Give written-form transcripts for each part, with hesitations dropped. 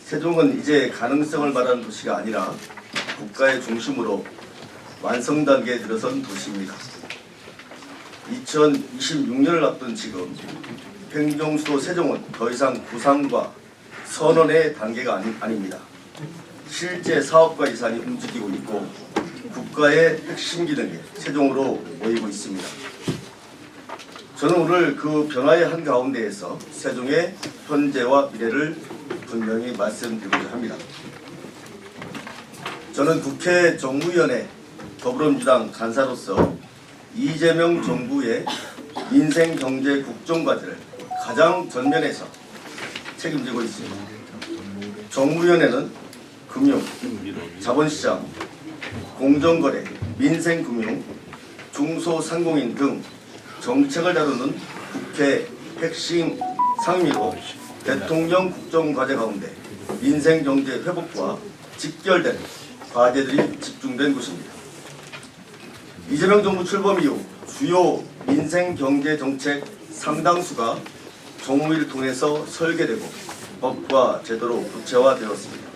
세종은 이제 가능성을 말하는 도시가 아니라 국가의 중심으로 완성 단계에 들어선 도시입니다. 2026년을 앞둔 지금 행정수도 세종은 더 이상 구상과 선언의 단계가 아닙니다. 실제 사업과 예산이 움직이고 있고 국가의 핵심 기능이 세종으로 모이고 있습니다. 저는 오늘 그 변화의 한가운데에서 세종의 현재와 미래를 분명히 말씀드리고자 합니다. 저는 국회 정무위원회 더불어민주당 간사로서 이재명 정부의 민생, 경제, 국정 과제를 가장 전면에서 책임지고 있습니다. 정무위원회는 금융, 자본시장, 공정거래, 민생금융, 중소상공인 등 정책을 다루는 국회 핵심 상임위로 대통령 국정과제 가운데 민생경제 회복과 직결된 과제들이 집중된 곳입니다. 이재명 정부 출범 이후 주요 민생경제정책 상당수가 정무위를 통해서 설계되고 법과 제도로 구체화되었습니다.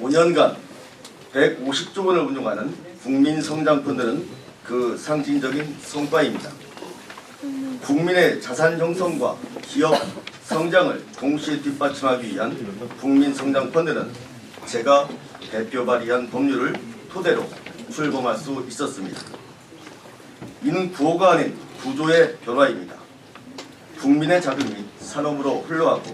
5년간 150조 원을 운용하는 국민성장펀드는 그 상징적인 성과입니다. 국민의 자산 형성과 기업 성장을 동시에 뒷받침하기 위한 국민성장펀드는 제가 대표 발의한 법률을 토대로 출범할 수 있었습니다. 이는 구호가 아닌 구조의 변화입니다. 국민의 자금이 산업으로 흘러가고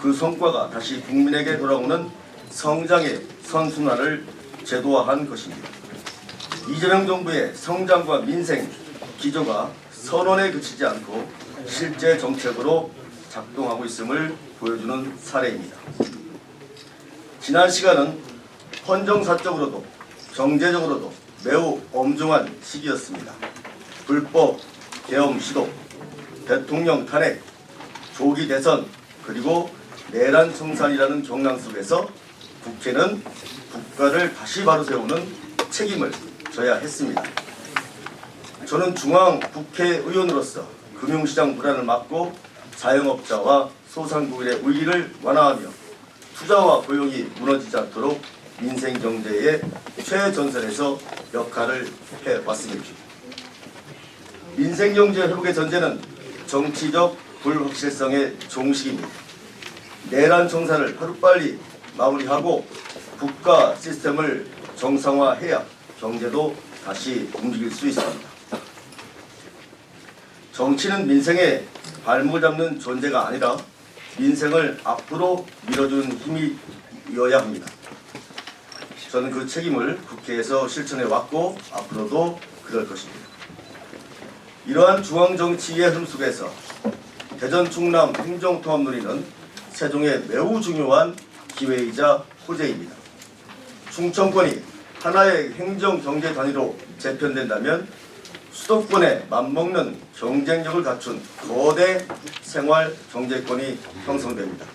그 성과가 다시 국민에게 돌아오는 성장의 선순환을 제도화한 것입니다. 이재명 정부의 성장과 민생 기조가 선언에 그치지 않고 실제 정책으로 작동하고 있음을 보여주는 사례입니다. 지난 시간은 헌정사적으로도 경제적으로도 매우 엄중한 시기였습니다. 불법 계엄 시도, 대통령 탄핵, 조기 대선, 그리고 내란 청산이라는 경랑 속에서 국회는 국가를 다시 바로 세우는 책임을 져야 했습니다. 저는 중앙 국회의원으로서 금융시장 불안을 막고 자영업자와 소상공인의 위기를 완화하며 투자와 고용이 무너지지 않도록 민생경제의 최전선에서 역할을 해왔습니다. 민생경제 회복의 전제는 정치적 불확실성의 종식입니다. 내란 청산을 하루빨리 마무리하고 국가 시스템을 정상화해야 경제도 다시 움직일 수 있습니다. 정치는 민생의 발목을 잡는 존재가 아니라 민생을 앞으로 밀어주는 힘이어야 합니다. 저는 그 책임을 국회에서 실천해 왔고 앞으로도 그럴 것입니다. 이러한 중앙정치의 흐름 속에서 대전 충남 행정통합논의는 세종의 매우 중요한 기회이자 호재입니다. 충청권이 하나의 행정-경제 단위로 재편된다면 수도권에 맞먹는 경쟁력을 갖춘 거대 생활경제권이 형성됩니다.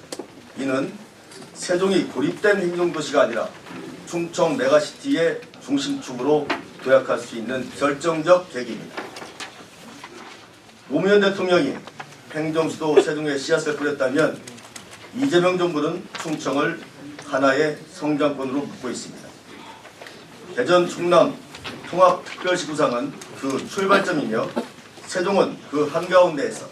이는 세종이 고립된 행정도시가 아니라 충청 메가시티의 중심축으로 도약할 수 있는 결정적 계기입니다. 노무현 대통령이 행정수도 세종에 씨앗을 뿌렸다면 이재명 정부는 충청을 하나의 성장권으로 묶고 있습니다. 대전 충남 통합특별시 구상은 그 출발점이며 세종은 그 한가운데에서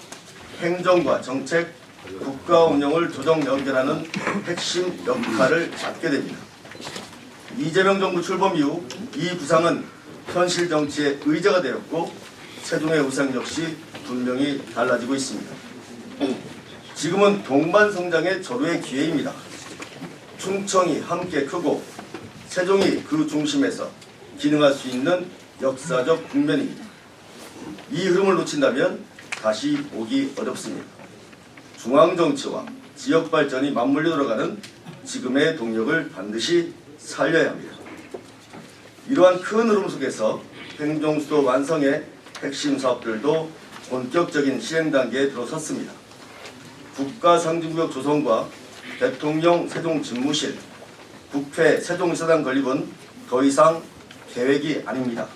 행정과 정책, 국가 운영을 조정 연결하는 핵심 역할을 맡게 됩니다. 이재명 정부 출범 이후 이 구상은 현실 정치의 의제가 되었고 세종의 우상 역시 분명히 달라지고 있습니다. 지금은 동반성장의 절호의 기회입니다. 충청이 함께 크고 세종이 그 중심에서 기능할 수 있는 역사적 국면입니다. 이 흐름을 놓친다면 다시 보기 어렵습니다. 중앙정치와 지역발전이 맞물려 들어가는 지금의 동력을 반드시 살려야 합니다. 이러한 큰 흐름 속에서 행정수도 완성의 핵심 사업들도 본격적인 실행 단계에 들어섰습니다. 국가상징구역 조성과 대통령 세종집무실, 국회 세종이사당 건립은 더 이상 계획이 아닙니다.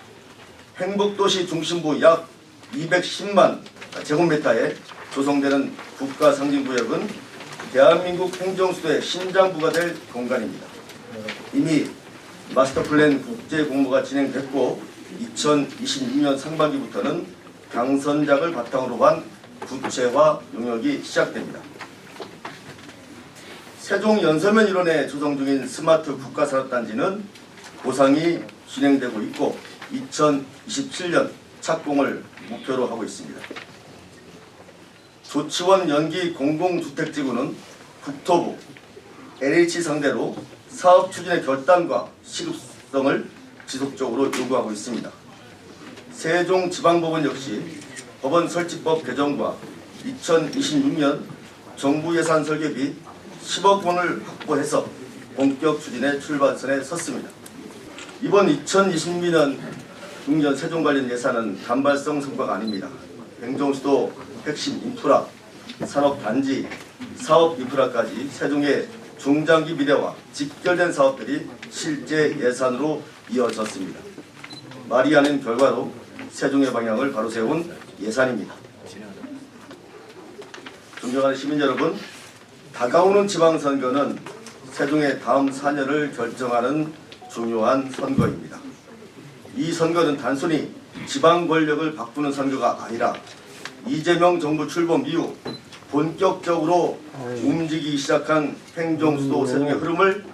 행복도시 중심부 약 210만 제곱미터에 조성되는 국가상징구역은 대한민국 행정수도의 심장부가 될 공간입니다. 이미 마스터플랜 국제 공모가 진행됐고 2026년 상반기부터는 당선작을 바탕으로 한 구체화 용역이 시작됩니다. 세종 연서면 일원에 조성 중인 스마트 국가산업단지는 보상이 진행되고 있고 2027년 착공을 목표로 하고 있습니다. 조치원 연기 공공주택지구는 국토부, LH 상대로 사업 추진의 결단과 시급성을 지속적으로 요구하고 있습니다. 세종지방법원 역시 법원 설치법 개정과 2026년 정부 예산 설계비 10억 원을 확보해서 본격 추진의 출발선에 섰습니다. 이번 2026년 세종 관련 예산은 단발성 성과가 아닙니다. 행정수도 핵심 인프라, 산업단지, 사업 인프라까지 세종의 중장기 미래와 직결된 사업들이 실제 예산으로 이어졌습니다. 말이 아닌 결과로 세종의 방향을 바로 세운 예산입니다. 존경하는 시민 여러분, 다가오는 지방선거는 세종의 다음 4년을 결정하는 중요한 선거입니다. 이 선거는 단순히 지방 권력을 바꾸는 선거가 아니라 이재명 정부 출범 이후 본격적으로 움직이기 시작한 행정수도 세종의 흐름을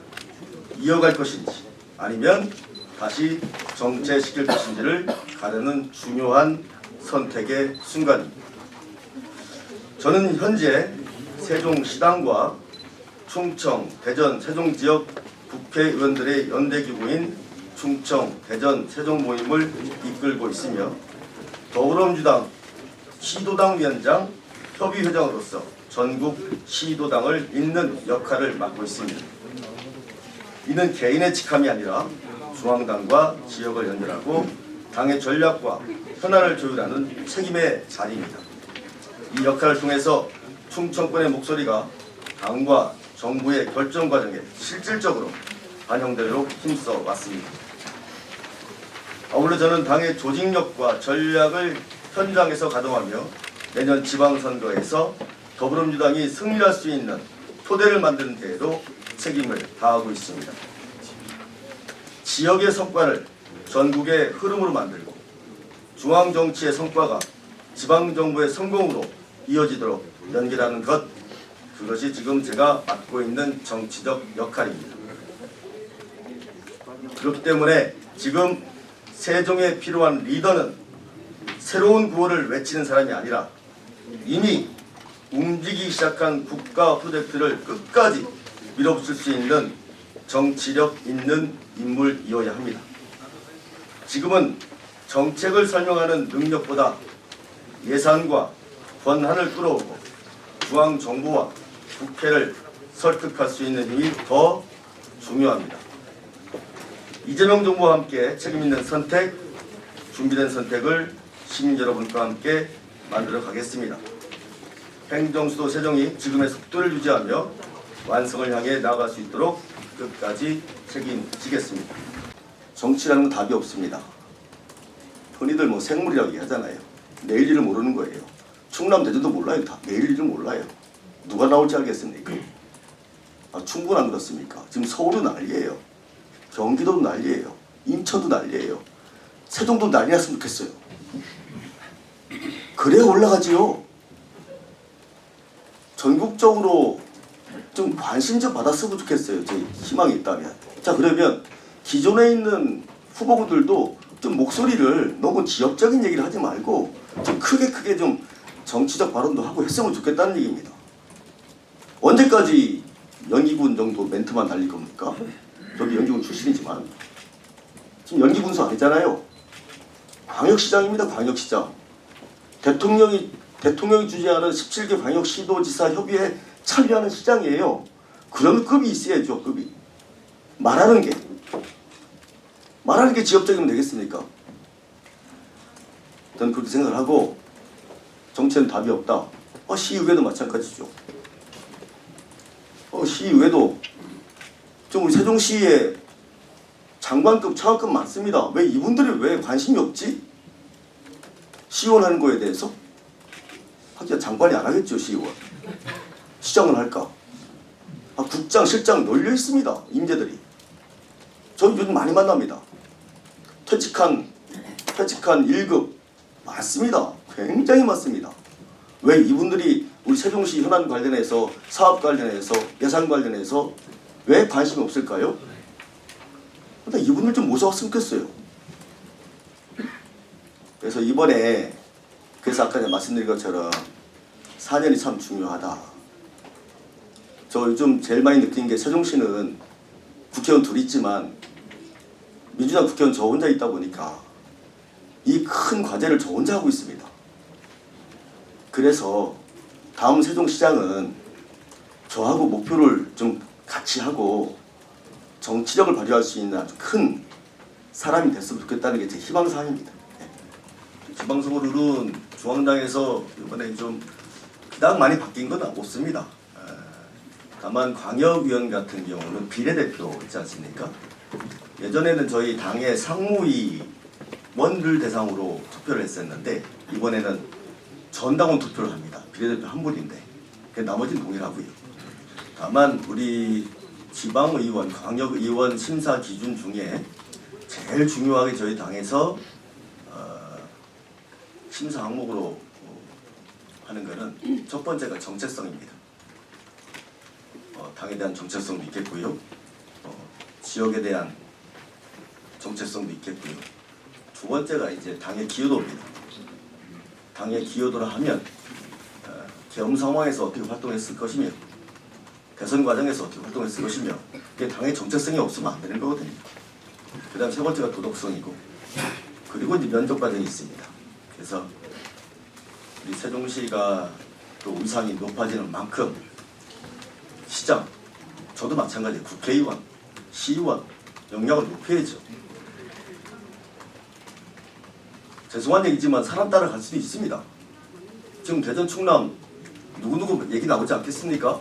이어갈 것인지 아니면 다시 정체시킬 것인지를 가르는 중요한 선택의 순간입니다. 저는 현재 세종시당과 충청, 대전, 세종 지역 국회의원들의 연대기구인 충청, 대전, 세종 모임을 이끌고 있으며 더불어민주당 시도당 위원장 협의회장으로서 전국 시도당을 잇는 역할을 맡고 있습니다. 이는 개인의 직함이 아니라 중앙당과 지역을 연결하고 당의 전략과 현안을 조율하는 책임의 자리입니다. 이 역할을 통해서 충청권의 목소리가 당과 정부의 결정 과정에 실질적으로 반영되도록 힘써 왔습니다. 아울러 저는 당의 조직력과 전략을 현장에서 가동하며 내년 지방선거에서 더불어민주당이 승리할 수 있는 토대를 만드는 데에도 책임을 다하고 있습니다. 지역의 성과를 전국의 흐름으로 만들고 중앙정치의 성과가 지방정부의 성공으로 이어지도록 연결하는 것, 그것이 지금 제가 맡고 있는 정치적 역할입니다. 그렇기 때문에 지금 세종에 필요한 리더는 새로운 구호를 외치는 사람이 아니라 이미 움직이기 시작한 국가 프로젝트를 끝까지 밀어붙일 수 있는 정치력 있는 인물이어야 합니다. 지금은 정책을 설명하는 능력보다 예산과 권한을 끌어오고 중앙정부와 국회를 설득할 수 있는 힘이 더 중요합니다. 이재명 정부와 함께 책임있는 선택, 준비된 선택을 시민 여러분과 함께 만들어 가겠습니다. 행정수도 세종이 지금의 속도를 유지하며 완성을 향해 나아갈 수 있도록 끝까지 책임지겠습니다. 정치라는 건 답이 없습니다. 흔히들 생물이라고 얘기하잖아요. 내일 일을 모르는 거예요. 충남 대전도 몰라요. 다 내일 일을 몰라요. 누가 나올지 알겠습니까? 충분 안 그렇습니까? 지금 서울은 난리예요. 경기도도 난리예요. 인천도 난리예요. 세종도 난리 났으면 좋겠어요. 그래야 올라가지요. 전국적으로 좀 관심 좀 받았으면 좋겠어요. 제 희망이 있다면. 자, 그러면 기존에 있는 후보들도 좀 목소리를 너무 지역적인 얘기를 하지 말고 좀 크게 좀 정치적 발언도 하고 했으면 좋겠다는 얘기입니다. 언제까지 연기군 정도 멘트만 날릴 겁니까? 저도 연기군 출신이지만 지금 연기군수 아니잖아요. 광역시장입니다. 광역시장. 대통령이 주재하는 17개 광역시도지사 협의회에 참여하는 시장이에요. 그런 급이 있어야죠. 급이. 말하는 게 지역적이면 되겠습니까? 저는 그렇게 생각을 하고 정치는 답이 없다. 시의회도 마찬가지죠. 시의회도 좀 우리 세종시에 장관급, 차관급 많습니다. 왜 이분들이 왜 관심이 없지? 시의원 거에 대해서? 하기야 장관이 안 하겠죠. 시의원. 시장은 할까? 국장, 실장 널려 있습니다. 임대들이. 저 요즘 많이 만납니다. 퇴직한 1급 많습니다. 굉장히 많습니다. 왜 이분들이 우리 세종시 현안 관련해서 사업 관련해서 예산 관련해서 왜 관심이 없을까요? 근데 이분들 좀 모셔왔으면 좋겠어요. 그래서 이번에 그래서 아까 제가 말씀드린 것처럼 4년이 참 중요하다. 저 요즘 제일 많이 느낀 게 세종시는 국회의원 둘 있지만 민주당 국회의원 저 혼자 있다 보니까 이 큰 과제를 저 혼자 하고 있습니다. 그래서 다음 세종시장은 저하고 목표를 좀 같이 하고 정치력을 발휘할 수 있는 아주 큰 사람이 됐으면 좋겠다는 게 제 희망사항입니다. 지방선거룰은 중앙당에서 이번에 좀 그닥 많이 바뀐 건 없습니다. 다만 광역위원 같은 경우는 비례대표 있지 않습니까? 예전에는 저희 당의 상무위원들 대상으로 투표를 했었는데 이번에는 전당원 투표를 합니다. 비례대표 한 분인데 나머지는 동일하고요. 다만 우리 지방의원, 광역의원 심사 기준 중에 제일 중요하게 저희 당에서 심사 항목으로 하는 것은 첫 번째가 정체성입니다. 당에 대한 정체성도 있겠고요. 지역에 대한 정체성도 있겠고요. 두 번째가 이제 당의 기여도입니다. 당의 기여도를 하면 계엄 상황에서 어떻게 활동했을 것이며 대선 과정에서 어떻게 활동했을 것이며 그게 당의 정체성이 없으면 안 되는 거거든요. 그 다음 세 번째가 도덕성이고 그리고 이제 면접 과정이 있습니다. 그래서 우리 세종시가 또 위상이 높아지는 만큼 시장, 저도 마찬가지예요. 국회의원, 시의원 역량을 높여야죠. 죄송한 얘기지만 사람 따라 갈 수도 있습니다. 지금 대전 충남 누구누구 얘기 나오지 않겠습니까?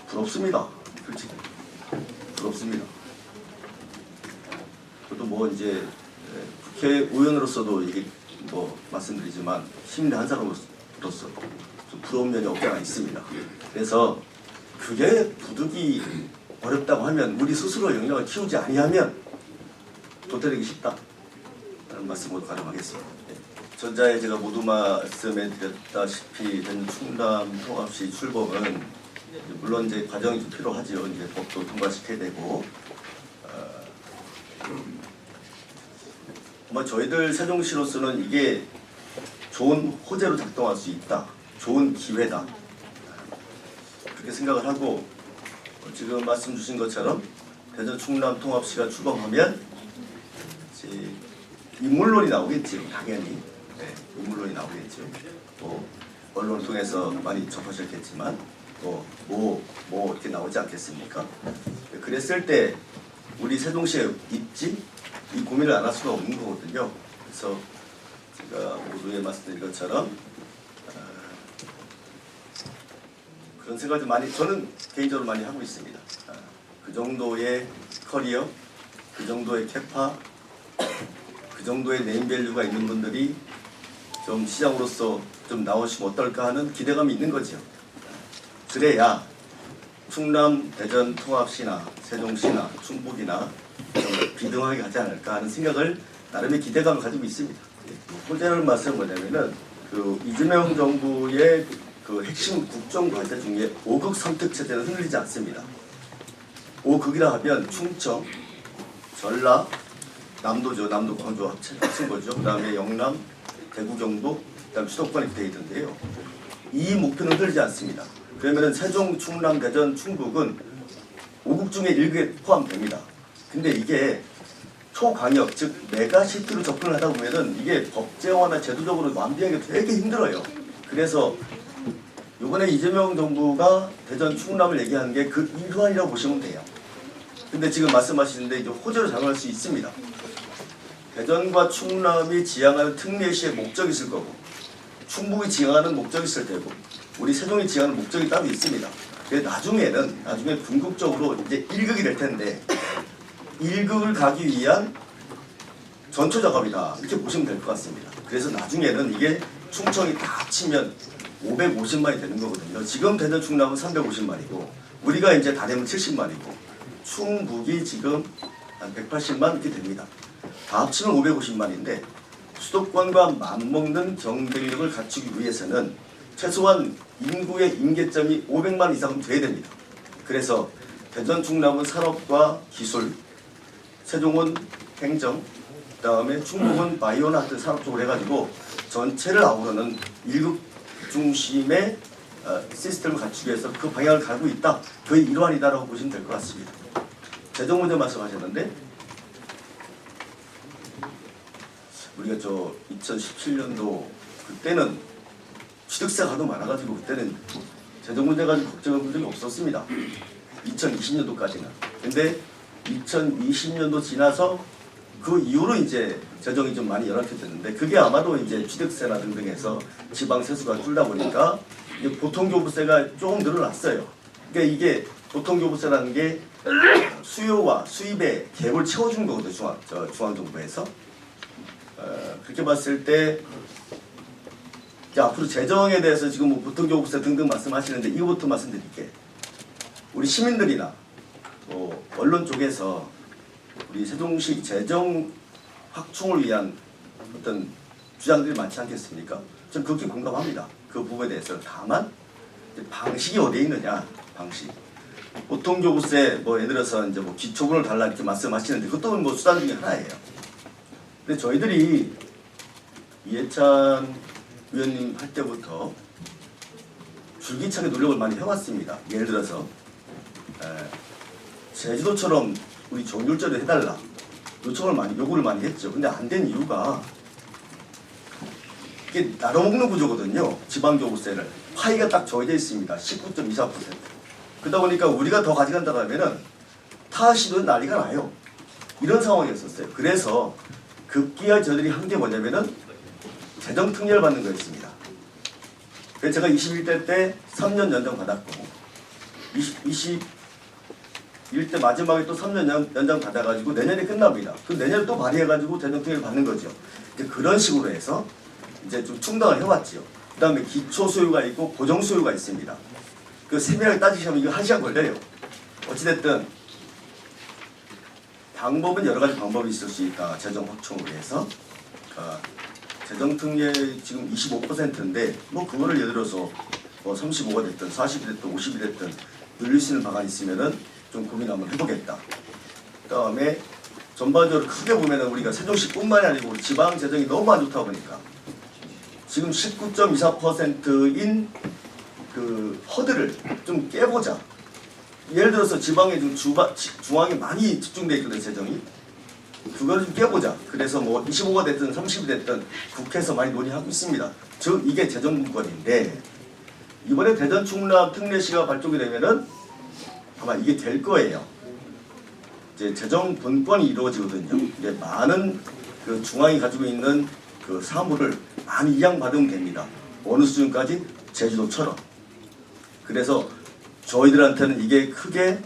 부럽습니다. 솔직히 부럽습니다. 저도 뭐 이제 국회의원으로서도 이게 뭐 말씀드리지만 시민의 한 사람으로서 좀 부러운 면이 없지 않아 있습니다. 그래서 그게 부득이 어렵다고 하면 우리 스스로 역량을 키우지 아니하면 도태되기 쉽다. 라는 말씀으로 가름하겠습니다. 전자에 제가 모두 말씀해 드렸다시피 된 충남 통합시 출범은 물론 이제 과정이 좀 필요하죠. 이제 법도 통과시켜야 되고 아마 저희들 세종시로서는 이게 좋은 호재로 작동할 수 있다. 좋은 기회다. 그렇게 생각을 하고 지금 말씀 주신 것처럼 대전 충남 통합시가 출범하면 이제 인물론이 나오겠죠. 당연히 인물론이 나오겠죠. 뭐 언론을 통해서 많이 접하셨겠지만 뭐 이렇게 나오지 않겠습니까? 그랬을 때 우리 세종시에 있지? 이 고민을 안 할 수가 없는 거거든요. 그래서 제가 모두에 말씀드린 것처럼 그런 생각을 많이 저는 개인적으로 많이 하고 있습니다. 그 정도의 커리어, 그 정도의 캐파, 그 정도의 네임밸류가 있는 분들이 좀 시장으로서 좀 나오시면 어떨까 하는 기대감이 있는 거죠. 그래야 충남, 대전 통합시나 세종시나 충북이나 좀 비등하게 가지 않을까 하는 생각을 나름의 기대감을 가지고 있습니다. 호재라는 말씀은 뭐냐면은 그 이재명 정부의 그 핵심 국정 과제 중에 5극 선택 체제는 흔들리지 않습니다. 5극이라 하면 충청, 전라, 남도죠. 남도 광주 합친 거죠. 그 다음에 영남, 대구, 경북, 그 다음 수도권이 되어 있던데요. 이 목표는 흔들리지 않습니다. 그러면 세종, 충남, 대전, 충북은 5극 중에 1극에 포함됩니다. 근데 이게 초광역, 즉 메가시티로 접근을 하다 보면은 이게 법제화나 제도적으로 완비하기 되게 힘들어요. 그래서 이번에 이재명 정부가 대전, 충남을 얘기하는 게 그 일환이라고 보시면 돼요. 근데 지금 말씀하시는데 이제 호재로 작용할 수 있습니다. 대전과 충남이 지향하는 특례시의 목적이 있을 거고 충북이 지향하는 목적이 있을 테고 우리 세종이 지향하는 목적이 따로 있습니다. 그래서 나중에 궁극적으로 이제 1극이 될 텐데 1극을 가기 위한 전초 작업이다 이렇게 보시면 될 것 같습니다. 그래서 나중에는 이게 충청이 다 합치면 550만이 되는 거거든요. 지금 대전 충남은 350만이고 우리가 이제 다 되면 70만이고 충북이 지금 한 180만 이렇게 됩니다. 다 합치면 550만인데 수도권과 맞먹는 경쟁력을 갖추기 위해서는 최소한 인구의 임계점이 500만 이상은 돼야 됩니다. 그래서 대전 충남은 산업과 기술, 세종은 행정, 그다음에 충북은 바이오나 같은 산업 쪽으로 해가지고 전체를 아우르는 일급 중심의 시스템을 갖추기 위해서 그 방향을 가고 있다. 그의 일환이다라고 보시면 될 것 같습니다. 재정 문제 말씀하셨는데 우리가 저 2017년도 그때는 취득세가 하도 많아가지고 그때는 재정 문제 가지고 걱정해 본 적이 없었습니다. 2020년도까지는. 근데 2020년도 지나서 그 이후로 이제 재정이 좀 많이 열악해졌는데 그게 아마도 이제 취득세나 등등해서 지방 세수가 줄다 보니까 이제 보통교부세가 조금 늘어났어요. 그러니까 이게 보통교부세라는 게 수요와 수입의 갭을 채워주는 거거든요. 중앙정부에서. 그렇게 봤을 때 앞으로 재정에 대해서 지금 뭐 보통교부세 등등 말씀하시는데 이거부터 말씀드릴게요. 우리 시민들이나 언론 쪽에서 우리 세종시 재정 확충을 위한 어떤 주장들이 많지 않겠습니까? 저는 그렇게 공감합니다. 그 부분에 대해서. 다만 방식이 어디에 있느냐, 방식. 보통교부세 예를 들어서 이제 기초분을 달라 이렇게 말씀하시는데 그것도 뭐 수단 중에 하나예요. 근데 저희들이 이해찬 위원님 할 때부터 줄기차게 노력을 많이 해왔습니다. 예를 들어서 제주도처럼 우리 정률제로 해달라 요구를 많이 했죠. 근데 안 된 이유가 이게 나눠먹는 구조거든요. 지방교부세를 파이가 딱 정해져 있습니다. 19.24%. 그러다 보니까 우리가 더 가져간다고 하면은 타 시도는 난리가 나요. 이런 상황이었었어요. 그래서 급기야 저들이 한 게 뭐냐면은 재정 특례를 받는 거였습니다. 그래서 제가 21대 때 3년 연장 받았고 21대 마지막에 또 3년 연장 받아가지고 내년에 끝납니다. 그 내년에 또 발의해가지고 재정 특례를 받는 거죠. 그런 식으로 해서 이제 좀 충당을 해왔죠. 그 다음에 기초 소유가 있고 고정 소유가 있습니다. 그 세밀하게 따지시면 이거 1시간 걸려요. 어찌됐든 방법은 여러 가지 방법이 있을 수 있다. 재정 확충을 위해서. 재정 특례 지금 25%인데 그거를 예를 들어서 35가 됐든 40이 됐든 50이 됐든 늘릴 수 있는 방안이 있으면은 좀 고민 한번 해보겠다. 그 다음에 전반적으로 크게 보면은 우리가 세종시뿐만이 아니고 우리 지방 재정이 너무 안 좋다 보니까 지금 19.24%인 그 허들을 좀 깨보자. 예를 들어서 지방에 좀 중앙에 많이 집중돼 있거든 재정이. 그걸 좀 깨보자. 그래서 25가 됐든 30이 됐든 국회에서 많이 논의하고 있습니다. 즉 이게 재정 문건인데 이번에 대전 충남 특례시가 발족이 되면은 아마 이게 될 거예요. 이제 재정 분권이 이루어지거든요. 이제 많은 그 중앙이 가지고 있는 그 사물을 많이 이양받으면 됩니다. 어느 수준까지? 제주도처럼. 그래서 저희들한테는 이게 크게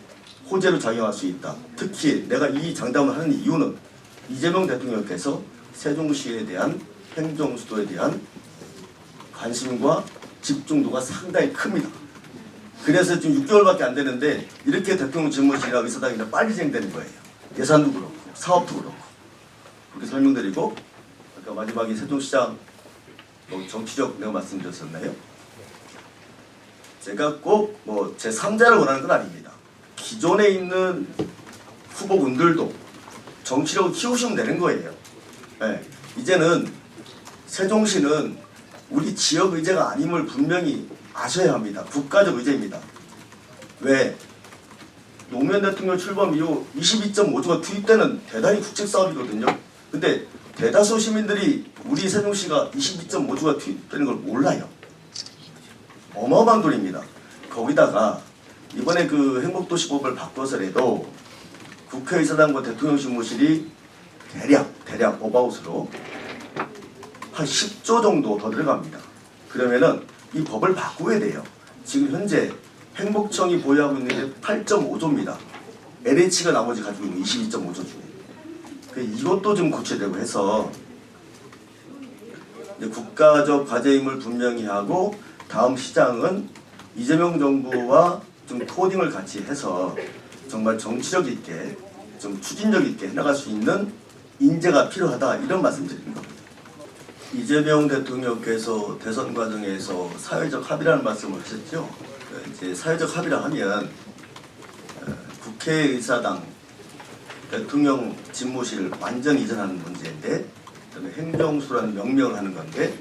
호재로 작용할 수 있다. 특히 내가 이 장담을 하는 이유는 이재명 대통령께서 세종시에 대한 행정수도에 대한 관심과 집중도가 상당히 큽니다. 그래서 지금 6개월밖에 안 되는데 이렇게 대통령 집무실이나 의사당이나 빨리 진행되는 거예요. 예산도 그렇고 사업도 그렇고. 그렇게 설명드리고 아까 마지막에 세종시장 정치적 내가 말씀드렸었나요? 제가 꼭 제3자를 원하는 건 아닙니다. 기존에 있는 후보분들도 정치력을 키우시면 되는 거예요. 네. 이제는 세종시는 우리 지역 의제가 아님을 분명히 아셔야 합니다. 국가적 의제입니다. 왜? 노무현 대통령 출범 이후 22.5조가 투입되는 대단히 국책 사업이거든요. 근데 대다수 시민들이 우리 세종시가 22.5조가 투입되는 걸 몰라요. 어마어마한 돈입니다. 거기다가 이번에 그 행복도시법을 바꿔서라도 국회의사당과 대통령 집무실이 대략 오바웃으로 한 10조 정도 더 들어갑니다. 그러면은 이 법을 바꾸어야 돼요. 지금 현재 행복청이 보유하고 있는 게 8.5조입니다. LH가 나머지 가지고 있는 22.5조 중에. 이것도 좀 고쳐야 되고 해서 국가적 과제임을 분명히 하고 다음 시장은 이재명 정부와 좀 코딩을 같이 해서 정말 정치력 있게 좀 추진력 있게 해나갈 수 있는 인재가 필요하다 이런 말씀드리는 겁니다. 이재명 대통령께서 대선 과정에서 사회적 합의라는 말씀을 하셨죠. 이제 사회적 합의라 하면 국회의사당 대통령 집무실을 완전 이전하는 문제인데 그다음에 행정수라는 명명을 하는 건데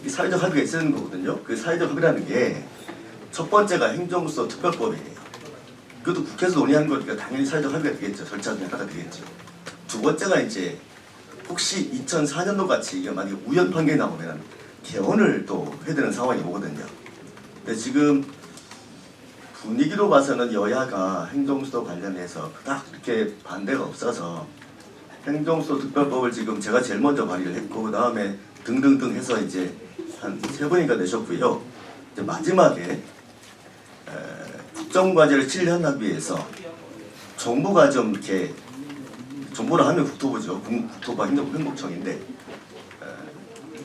이 사회적 합의가 있는 거거든요. 그 사회적 합의라는 게 첫 번째가 행정수도 특별법이에요. 그것도 국회에서 논의하는 거니까 당연히 사회적 합의가 되겠죠. 절차 중에 하나가 되겠죠. 두 번째가 이제 혹시 2004년도 같이 이게 만약에 우연 판결이 나오면 개헌을 또 해야 되는 상황이 오거든요. 근데 지금 분위기로 봐서는 여야가 행정수도 관련해서 그닥 이렇게 반대가 없어서 행정수도 특별법을 지금 제가 제일 먼저 발의를 했고 그 다음에 등등등 해서 이제 한 3번인가 내셨고요. 이제 마지막에 국정과제를 7년 하기 위해서 정부가 좀 이렇게 정부를 하면 국토부죠. 국토부와 행복청인데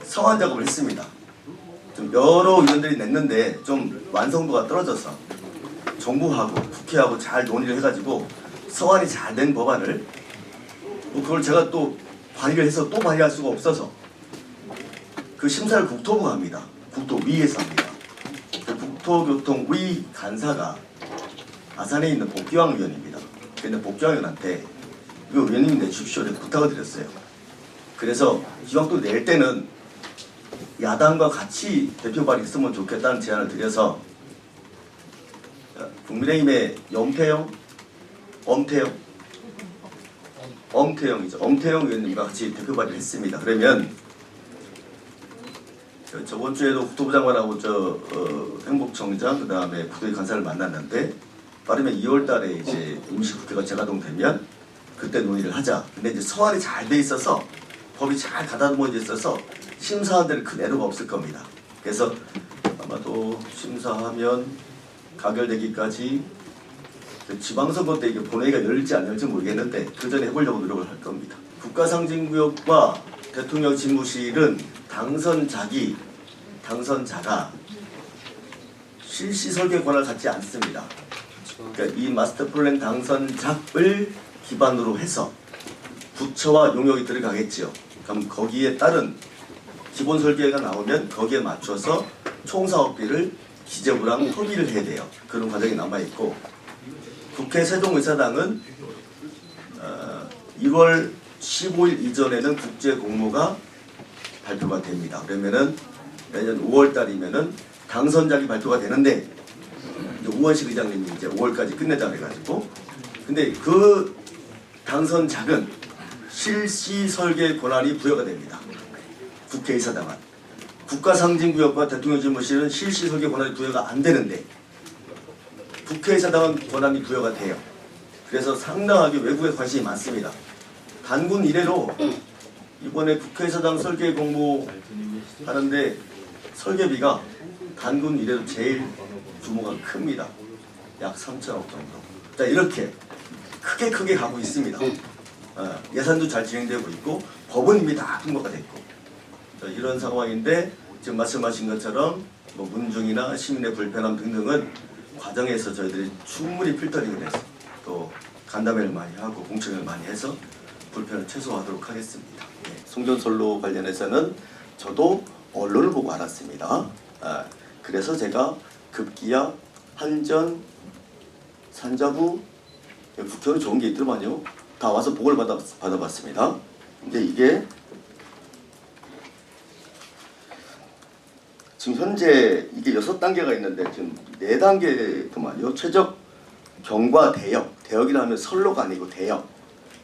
서한 작업을 했습니다. 좀 여러 의원들이 냈는데 좀 완성도가 떨어져서 정부하고 국회하고 잘 논의를 해가지고 서한이 잘 된 법안을 그걸 제가 또 발의를 해서 또 발의할 수가 없어서 그 심사를 국토부가 합니다. 국토위에서 합니다. 그 국토교통위 간사가 아산에 있는 복귀왕 의원입니다. 근데 복귀왕 의원한테 이거 의원님 내주십시오 이렇게 부탁을 드렸어요. 그래서 기왕 또 낼 때는 야당과 같이 대표 발의했으면 좋겠다는 제안을 드려서 국민의힘의 엄태영 의원님과 같이 대표 발의를 했습니다. 그러면 저번 주에도 국토부 장관하고 행복청장 그 다음에 국토위 간사를 만났는데 빠르면 2월달에 이제 임시국회가 재가동되면 그때 논의를 하자. 근데 이제 서한이 잘 돼 있어서 법이 잘 가다듬어져 있어서 심사하는 큰 애로가 없을 겁니다. 그래서 아마도 심사하면 가결되기까지 지방선거 때 이게 본회의가 열릴지 안 열릴지 모르겠는데 그 전에 해보려고 노력을 할 겁니다. 국가상징구역과 대통령 집무실은 당선자가 실시 설계 권한을 갖지 않습니다. 그러니까 이 마스터 플랜 당선작을 기반으로 해서 부처와 용역이 들어가겠죠. 그럼 거기에 따른 기본 설계가 나오면 거기에 맞춰서 총사업비를 기재부랑 협의를 해야 돼요. 그런 과정이 남아있고 국회 세종의사당은 1월 15일 이전에는 국제공모가 발표가 됩니다. 그러면은 내년 5월달이면은 당선작이 발표가 되는데 우원식 의장님이 이제 5월까지 끝내자 그래가지고 근데 그 당선작은 실시 설계 권한이 부여가 됩니다. 국회의사당은 국가상징구역과 대통령 집무실은 실시 설계 권한이 부여가 안 되는데 국회의사당은 권한이 부여가 돼요. 그래서 상당하게 외국에 관심이 많습니다. 단군 이래로 이번에 국회의사당 설계 공모하는데 설계비가 단군 이래로 제일 규모가 큽니다. 약 3천억 정도. 자 이렇게 크게 가고 있습니다. 예산도 잘 진행되고 있고 법은 이미 다 통과가 됐고 자, 이런 상황인데 지금 말씀하신 것처럼 뭐 문중이나 시민의 불편함 등등은 과정에서 저희들이 충분히 필터링을 해서 또 간담회를 많이 하고 공청회를 많이 해서 불편을 최소화하도록 하겠습니다. 네. 송전솔로 관련해서는 저도 언론을 보고 알았습니다. 그래서 제가 급기야 한전, 산자부 국회의원 좋은 게 있더만요. 다 와서 보고를 받아봤습니다. 근데 이게 지금 현재 이게 6단계가 있는데 지금 4단계더만요. 최적 경과 대역이라 하면 선로가 아니고 대역.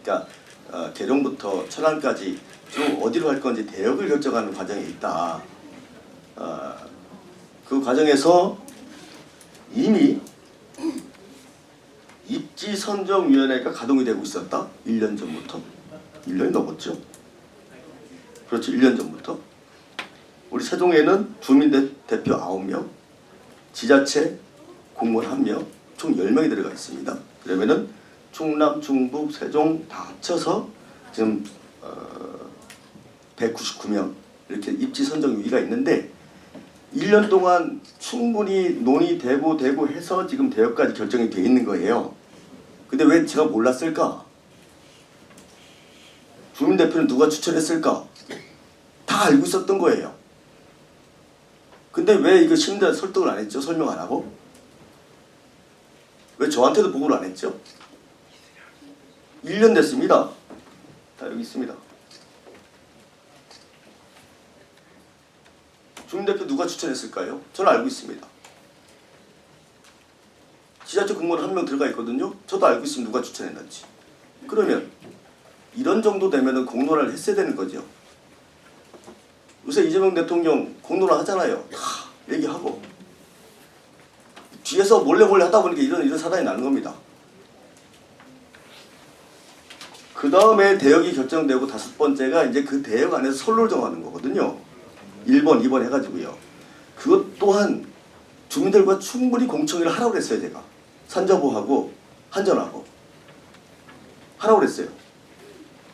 그러니까 계룡부터 천안까지 쭉 어디로 할 건지 대역을 결정하는 과정에 있다. 그 과정에서 이미 입지선정위원회가 가동이 되고 있었다. 1년 전부터. 1년이 넘었죠. 그렇죠. 1년 전부터. 우리 세종에는 주민대표 9명, 지자체 공무원 1명, 총 10명이 들어가 있습니다. 그러면은 충남, 충북, 세종 다 합쳐서 지금 199명 이렇게 입지선정위가 있는데 1년 동안 충분히 논의되고 해서 지금 대역까지 결정이 돼 있는 거예요. 근데 왜 제가 몰랐을까? 주민대표는 누가 추천했을까? 다 알고 있었던 거예요. 근데 왜 이거 시민들한테 설득을 안 했죠? 설명 안 하고? 왜 저한테도 보고를 안 했죠? 1년 됐습니다. 다 여기 있습니다. 주민대표 누가 추천했을까요? 저는 알고 있습니다. 지자체 공무원 한 명 들어가 있거든요. 저도 알고 있습니다. 누가 추천했는지. 그러면 이런 정도 되면은 공론화를 했어야 되는 거죠. 요새 이재명 대통령 공론화 하잖아요. 다 얘기하고 뒤에서 몰래 하다 보니까 이런 사단이 나는 겁니다. 그 다음에 대역이 결정되고 5번째가 이제 그 대역 안에서 선로를 정하는 거거든요. 1번, 2번 해가지고요. 그것 또한 주민들과 충분히 공청회를 하라고 그랬어요. 제가 산자부하고 한전하고 하라고 그랬어요.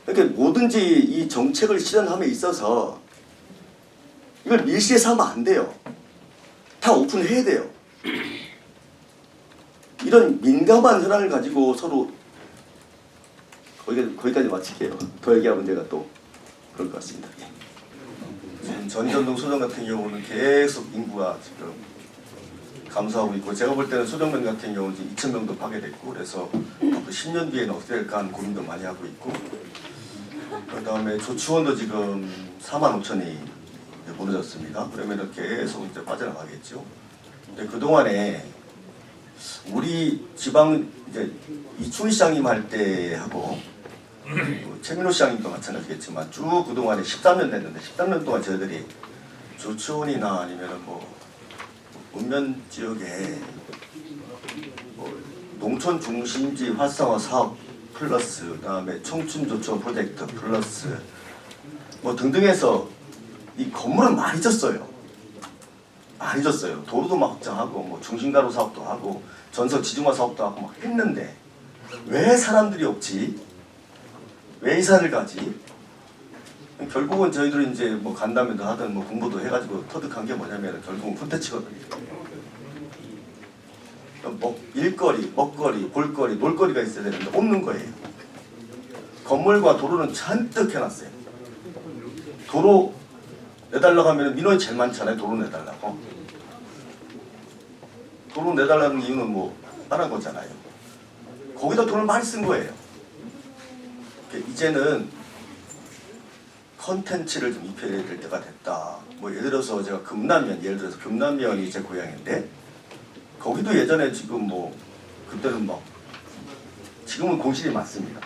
그러니까 뭐든지 이 정책을 실현함에 있어서 이걸 밀실에서 하면 안 돼요. 다 오픈해야 돼요. 이런 민감한 현안을 가지고 서로 거기까지 마칠게요. 더 얘기하면 제가 또 그럴 것 같습니다. 지금 전전동 소정 같은 경우는 계속 인구가 지금 감소하고 있고, 제가 볼 때는 소정면 같은 경우는 2,000명도 파괴됐고, 그래서 앞으로 10년 뒤에는 어떻게 될까 하는 고민도 많이 하고 있고, 그 다음에 조치원도 지금 45,000이 무너졌습니다. 그러면 계속 이제 빠져나가겠죠. 근데 그동안에 우리 지방 이제 이춘희 시장님 할 때 하고 최민호 시장님도 마찬가지겠지만 쭉 그동안에 13년 됐는데 13년 동안 저희들이 조치원이나 아니면은 뭐 읍면 지역에 뭐 농촌 중심지 활성화 사업 플러스 그다음에 청춘 조치원 프로젝트 플러스 뭐 등등해서 이 건물은 많이 졌어요. 많이 졌어요. 도로도 막 확장하고 뭐 중심가로 사업도 하고 전석 지중화 사업도 하고 막 했는데 왜 사람들이 없지? 왜 이사를 가지? 결국은 저희들이 이제 뭐 간담회도 하든 뭐 공부도 해가지고 터득한 게 뭐냐면 결국은 콘텐츠거든요. 일거리, 먹거리, 볼거리, 놀거리가 있어야 되는데 없는 거예요. 건물과 도로는 잔뜩 해놨어요. 도로 내달라고 하면 민원이 제일 많잖아요. 도로 내달라고. 도로 내달라는 이유는 뭐 다른 거잖아요. 거기다 돈을 많이 쓴 거예요. 이제는 컨텐츠를 좀 입혀야 될 때가 됐다. 뭐 예를 들어서 제가 금남면이 제 고향인데 거기도 예전에 지금 뭐 그때는 막 지금은 공실이 많습니다.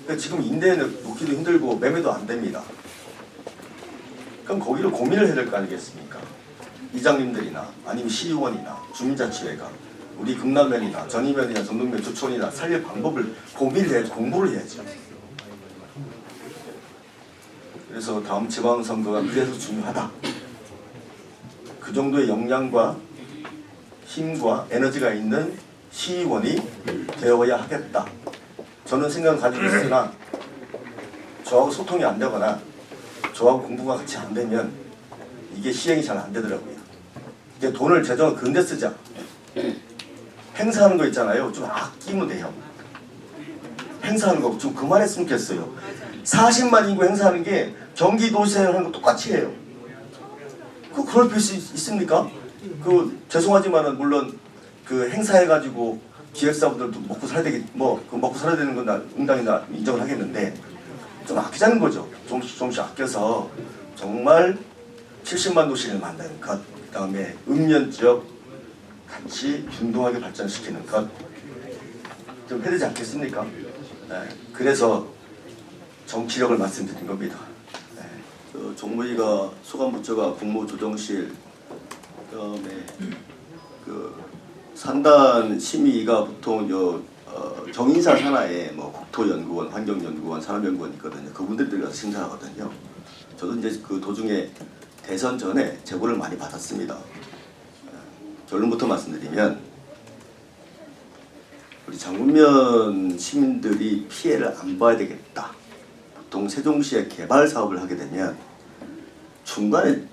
그러니까 지금 임대 놓기도 힘들고 매매도 안 됩니다. 그럼 거기를 고민을 해야 될 거 아니겠습니까? 이장님들이나 아니면 시의원이나 주민자치회가 우리 금남면이나 전이면이나 전동면 조촌이나 살릴 방법을 고민을 해야지, 공부를 해야죠. 그래서 다음 지방선거가 그래서 중요하다. 그 정도의 역량과 힘과 에너지가 있는 시의원이 되어야 하겠다. 저는 생각을 가지고 있으나 저하고 소통이 안 되거나 저하고 공부가 같이 안 되면 이게 시행이 잘 안 되더라고요. 이제 돈을 재정을 그런데 쓰자. 행사하는 거 있잖아요. 좀 아끼면 돼요. 행사하는 거 좀 그만했으면 좋겠어요. 40만 인구 행사하는 게 경기도시생활 하는 거 똑같이 해요. 그럴 필요 있습니까? 죄송하지만은 물론 그 행사해가지고 기획사분들도 먹고 살아야 먹고 살아야 되는 건 응당히 인정을 하겠는데 좀 아끼자는 거죠. 조금씩 아껴서 정말 70만 도시를 만드는 것, 그 다음에 읍면 지역 같이 균등하게 발전시키는 것 좀 해야 되지 않겠습니까? 네, 그래서 정치력을 말씀드린 겁니다. 네. 종무위가 소관부처가 국무조정실, 그다음에 산단 심의가 보통 정인사 산하에 뭐 국토연구원, 환경연구원, 산업연구원 있거든요. 그분들이 가서 심사하거든요. 저도 이제 그 도중에 대선 전에 제보를 많이 받았습니다. 결론부터 말씀드리면 우리 장군면 시민들이 피해를 안 봐야 되겠다. 보통 세종시에 개발 사업을 하게 되면 중간에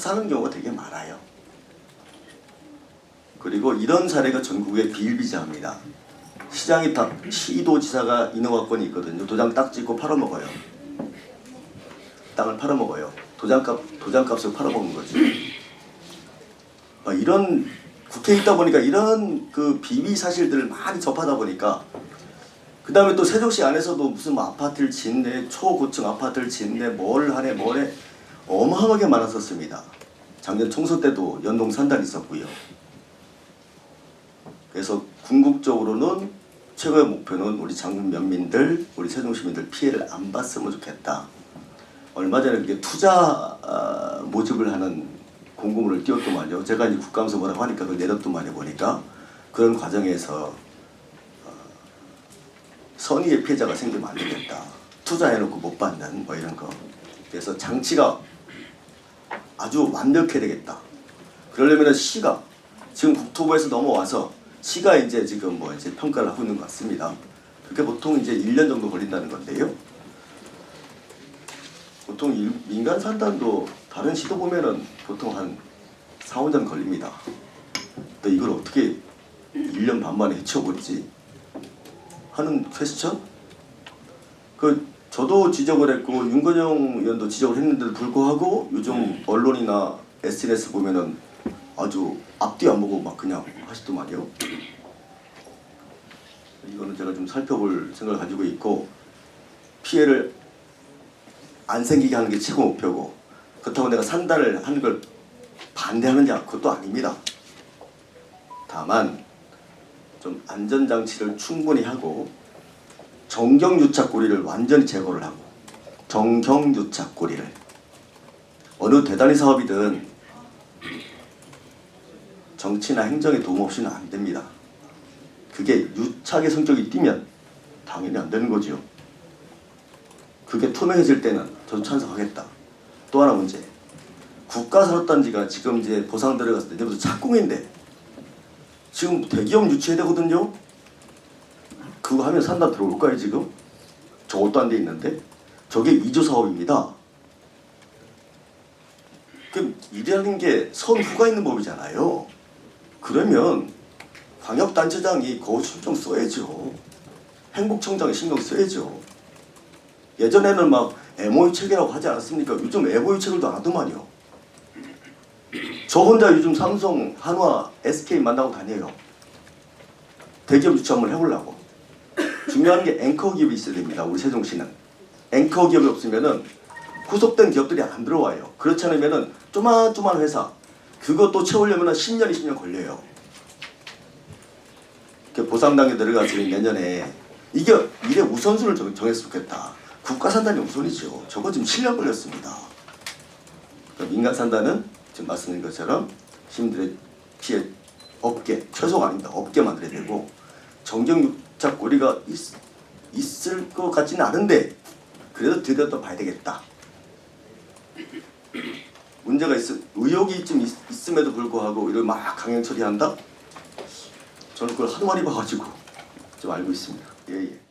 사는 경우가 되게 많아요. 그리고 이런 사례가 전국에 비일비재합니다. 시장이 다 시도지사가 인허가권이 있거든요. 도장 딱 찍고 팔아먹어요. 땅을 팔아먹어요. 도장값을 팔아먹는 거지. 이런 국회에 있다 보니까 이런 그 비비 사실들을 많이 접하다 보니까 그 다음에 또 세종시 안에서도 무슨 뭐 아파트를 짓네, 초고층 아파트를 짓네, 뭘 하네, 뭐래 어마어마하게 많았었습니다. 작년 총선 때도 연동 산단이 있었고요. 그래서 궁극적으로는 최고의 목표는 우리 장군 면민들, 우리 세종 시민들 피해를 안 봤으면 좋겠다. 얼마 전에 그게 투자 모집을 하는 공고문을 띄웠더만요. 제가 이제 국감에서 뭐라고 하니까 그걸 내렸더만요. 보니까 그런 과정에서 선의의 피해자가 생기면 안 되겠다. 투자해놓고 못 받는 뭐 이런 거. 그래서 장치가 아주 완벽해야 되겠다. 그러려면 시가 지금 국토부에서 넘어와서 시가 이제 지금 뭐 이제 평가를 하고 있는 것 같습니다. 그게 보통 이제 1년 정도 걸린다는 건데요. 보통 민간 산단도 다른 시도 보면은 보통 한 4, 5년 걸립니다. 또 이걸 어떻게 1년 반 만에 헤쳐버리지 하는 퀘스천? 저도 지적을 했고 윤건영 의원도 지적을 했는데도 불구하고 요즘 언론이나 SNS 보면은 아주 앞뒤 안 보고 막 그냥 하시더만요. 이거는 제가 좀 살펴볼 생각을 가지고 있고 피해를 안 생기게 하는 게 최고 목표고 그렇다고 내가 산단을 하는 걸 반대하느냐 그것도 아닙니다. 다만 좀 안전장치를 충분히 하고 정경유착고리를 완전히 제거를 하고 정경유착고리를 어느 대단위 사업이든 정치나 행정의 도움 없이는 안 됩니다. 그게 유착의 성격이 띄면 당연히 안 되는 거죠. 그게 투명해질 때는 저도 찬성하겠다. 또 하나 문제. 국가산업단지가 지금 이제 보상 들어갔을 때 이제부터 착공인데 지금 대기업 유치해야 되거든요. 그거 하면 산다 들어올까요 지금? 저것도 안 돼 있는데 저게 2조 사업입니다. 그 일이라는 게 선후가 있는 법이잖아요. 그러면 광역단체장이 거기 신경 써야죠. 행복청장이 신경 써야죠. 예전에는 막 MOU 체계라고 하지 않았습니까? 요즘 MOU 체계도 안 하더만요. 저 혼자 요즘 삼성, 한화, SK 만나고 다녀요. 대기업 유치 한번 해보려고. 중요한 게 앵커 기업이 있어야 됩니다. 우리 세종시는. 앵커 기업이 없으면은 후속된 기업들이 안 들어와요. 그렇지 않으면은 조만조만 회사 그것도 채우려면 10년, 20년 걸려요. 보상단계 들어가서 내년에 이게 일의 우선순위를 정했으면 좋겠다. 국가산단이 우선이죠. 저거 지금 7년 걸렸습니다. 그러니까 민간산단은 지금 말씀드린 것처럼 시민들의 피해 없게, 최소가 아닙니다. 없게 만들어야 되고 정경유착고리가 있을 것 같지는 않은데 그래도 들여다 봐야 되겠다. 문제가 의혹이 좀 있음에도 불구하고 이걸 막 강행 처리한다? 저는 그걸 하도 많이 봐가지고 좀 알고 있습니다. 예.